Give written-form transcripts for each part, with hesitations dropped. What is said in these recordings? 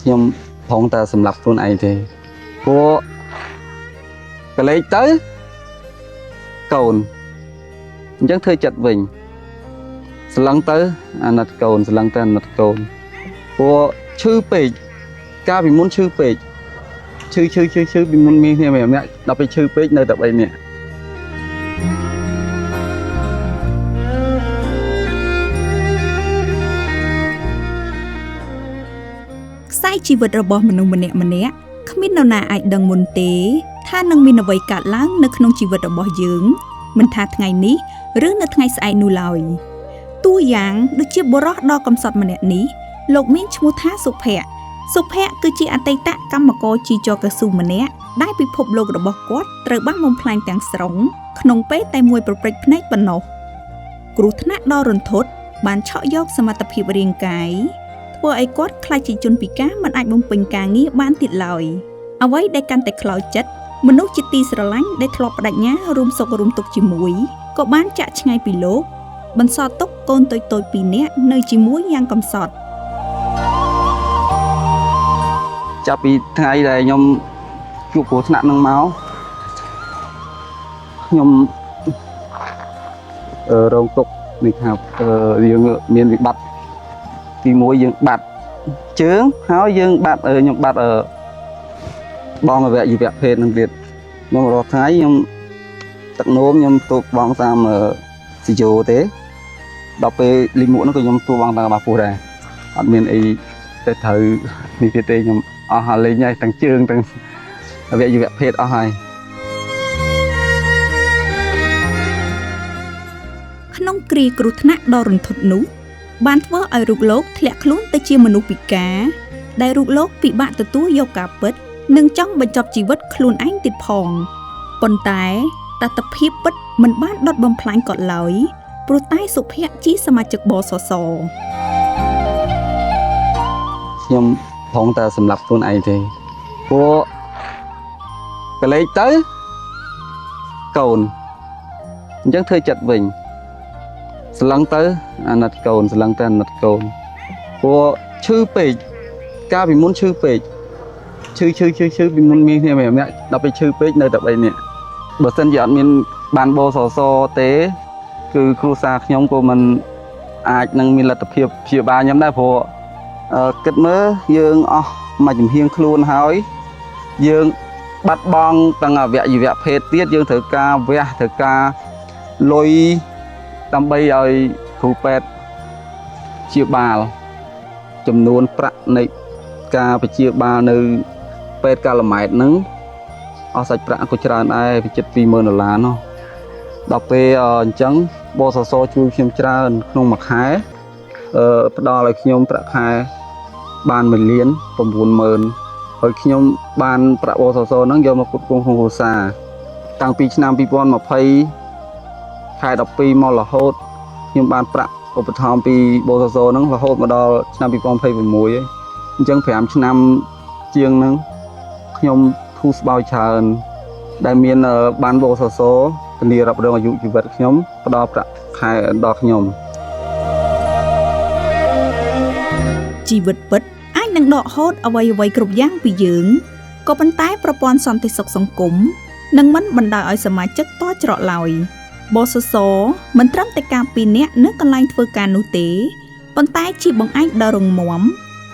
nhom phong ta sầm lập luôn ấy thì cô cái lấy tới cồn chắc thôi chặt vịnh lăng tới nặt cồn lăng tới nặt cồn cô chư pê ca bị muốn chư pê chư bị muốn mi thì mẹ đọcไปchư pê nơi tập ấy nè ខ្សែជីវិតរបស់មនុស្សម្នាក់គ្មាននរណាអាចដឹងមុនទេថានឹងមានអ្វីកើតឡើងនៅក្នុងជីវិតរបស់យើងមិនថាថ្ងៃនេះឬនៅថ្ងៃស្អែកនោះឡើយតួយ៉ាងដូចជាបុរសដ៏កំសត់ម្នាក់នេះលោកមានឈ្មោះថាសុភ័ក្រគឺជាអតីតកម្មករជីចរកៅស៊ូម្នាក់ដែលពិភពលោករបស់គាត់ត្រូវបានបំផ្លាញទាំងស្រុងក្នុងពេលតែមួយប្រព្រឹត្តភ្នែកប៉ុណ្ណោះគ្រោះថ្នាក់ដ៏រន្ធត់បានឆក់យកសមត្ថភាពរាងកាយ ធ្វើឲ្យគាត់ខ្លាចជាជនពិការមិនអាចបំពេញការងារបានទៀតឡើយអ្វីដែលកាន់តែខ្លោចចិត្តមនុស្សជាទីស្រឡាញ់ដែលធ្លាប់បដិញ្ញារួមសុខរួមទុក្ខជាមួយក៏បានចាក់ឆ្ងាយពីលោកបន្សល់ទុកកូនតូចៗពីរនាក់នៅជាមួយយ៉ាងកំសត់ចាប់ពីថ្ងៃដែលខ្ញុំជួបគ្រោះថ្នាក់នឹងមកខ្ញុំរងទុក្ខនេះថាយើងមានវិបត្តិ ទីមួយយើងបាត់ជើងហើយយើងបាត់ខ្ញុំបាត់បងអវយវៈភេទនឹងទៀតខ្ញុំរត់ថ្ងៃខ្ញុំទឹកនោមខ្ញុំទូបងតាមស៊ីយ៉ូទេដល់ពេលលីមួកនោះក៏ខ្ញុំទូបងតាមបាពោះដែរអត់មានអីទៅត្រូវនេះទៀតទេខ្ញុំអស់ហើយលេងហើយទាំងជើងទាំងអវយវៈភេទអស់ហើយក្នុងគ្រាគ្រោះថ្នាក់ដ៏រន្ធត់នោះ បានធ្វើឲ្យរូបលោកធ្លាក់ខ្លួនទៅជាមនុស្សពិការដែលរូបលោកពិបាកទទួលយកការពិតនិងចង់បញ្ចប់ជីវិតខ្លួនឯងទៀតផងប៉ុន្តែតថភាពពិតមិនបានដុតបំផ្លាញគាត់ឡើយព្រោះតែសុភ័ក្រជាសមាជិកបសសខ្ញុំផងតែសម្រាប់ខ្លួនឯងទេព្រោះកលេចទៅកូនអញ្ចឹងធ្វើចិត្តវិញ ស្លឹងទៅអាណិតកូនស្លឹងទៅអាណិតកូនព្រោះឈឺពេកកាលពីមុនឈឺពេកឈឺពីមុនមានគ្នាម្នាក់ដល់ពេលឈឺពេកនៅតែ3នាក់បើសិនជាអត់មានបានបសសទេគឺគ្រួសារខ្ញុំក៏មិនអាចនឹងមានលទ្ធភាពព្យាបាលខ្ញុំដែរព្រោះគិតមើលយើងអស់មួយជំហានខ្លួនហើយយើងបាត់បង់ទាំងអវយវៈភេទទៀតយើងត្រូវការវះត្រូវការលុយ ដើម្បីឲ្យគ្រូពេទ្យព្យាបាលចំនួនប្រាក់នៃការព្យាបាលនៅពេទ្យកាលម៉ែតហ្នឹងអស់សាច់ប្រាក់ក៏ច្រើនដែរវាជិត $20,000 នោះដល់ពេលអញ្ចឹងបសសជួយខ្ញុំច្រើនក្នុងមួយខែផ្ដល់ឲ្យខ្ញុំប្រាក់ខែបាន$1,900,000 ហើយខ្ញុំបានប្រាក់បសសហ្នឹងយកមកផ្គត់ផ្គង់ក្នុងគ្រួសារតាំងពីឆ្នាំ 2020 ខែ 12 មករហូតខ្ញុំបានប្រាក់ឧបត្ថម្ភពីបសសហ្នឹងរហូតមកដល់ឆ្នាំ 2026 ហើយអញ្ចឹង 5 ឆ្នាំជាងហ្នឹងខ្ញុំធូរស្បើយច្រើនដែលមានបានបសសធានារ៉ាប់រងអាយុជីវិតខ្ញុំផ្ដល់ប្រាក់ខែដល់ខ្ញុំជីវិតពិតអាចនឹងដកហូតអ្វីៗគ្រប់យ៉ាងពីយើងក៏ប៉ុន្តែប្រព័ន្ធសន្តិសុខសង្គមនឹងមិនបណ្ដោយឲ្យសមាជិកតច្រកឡើយ បសសមិនត្រឹមតែការពីអ្នកនៅកន្លែងធ្វើការនោះទេប៉ុន្តែជាបង្អែកដ៏រឹងមាំ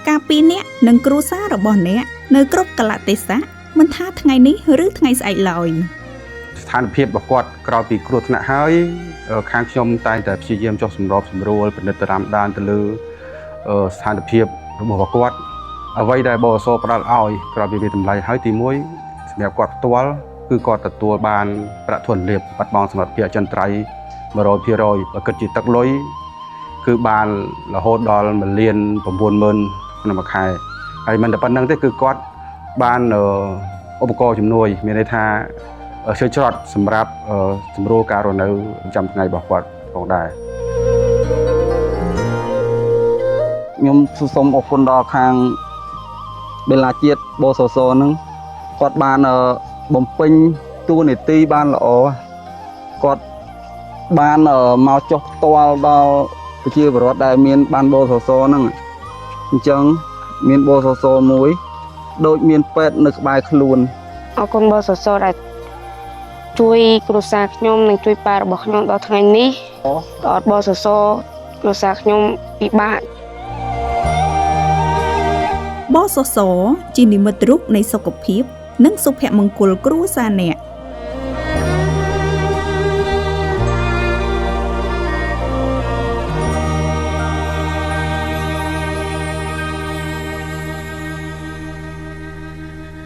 ការពីអ្នកនិងគ្រួសាររបស់អ្នកនៅគ្រប់កលៈទេសៈមិនថាថ្ងៃនេះឬថ្ងៃស្អែកឡើយស្ថានភាពរបស់គាត់ក្រោយពីគ្រោះថ្នាក់ហើយខាងខ្ញុំតែងតែព្យាយាមចុះសម្របសម្រួលពិនិត្យតាមដានទៅលើស្ថានភាពរបស់គាត់អ្វីដែលបសសផ្ដល់ឲ្យក្រោយពីវាតម្លៃហើយទី1សម្រាប់គាត់ផ្ទាល់ គឺគាត់ទទួលបានប្រាក់ធនលាភបាត់បង់សមត្ថភាពអចិន្ត្រៃយ៍ 100% បើគិតជាទឹកលុយគឺបានរហូតដល់1,900,000 ក្នុងមួយខែហើយមិនតែប៉ុណ្្នឹងទេគឺគាត់បានឧបករណ៍ជំនួយមានន័យថាឈើច្រត់សម្រាប់សម្រួលការរស់នៅប្រចាំថ្ងៃរបស់គាត់ផងដែរខ្ញុំសូមអរគុណដល់ខាងបេឡាជាតិបសសហ្នឹងគាត់បាន បំពេញតួនាទីបានល្អគាត់បានមកចុះផ្ទាល់ដល់ប្រជាពលរដ្ឋដែលមានបានបសសហ្នឹងអញ្ចឹង មានបសសមួយដូចមានពេទ្យនៅក្បែរខ្លួន អរគុណបសសដែលជួយគ្រួសារខ្ញុំនិងជួយប៉ារបស់ខ្ញុំដល់ថ្ងៃនេះអត់បសសគ្រួសារខ្ញុំពិបាក បសសជានិមិត្តរូបនៃសុខភាពនិងសុភមង្គលគ្រួសារអ្នក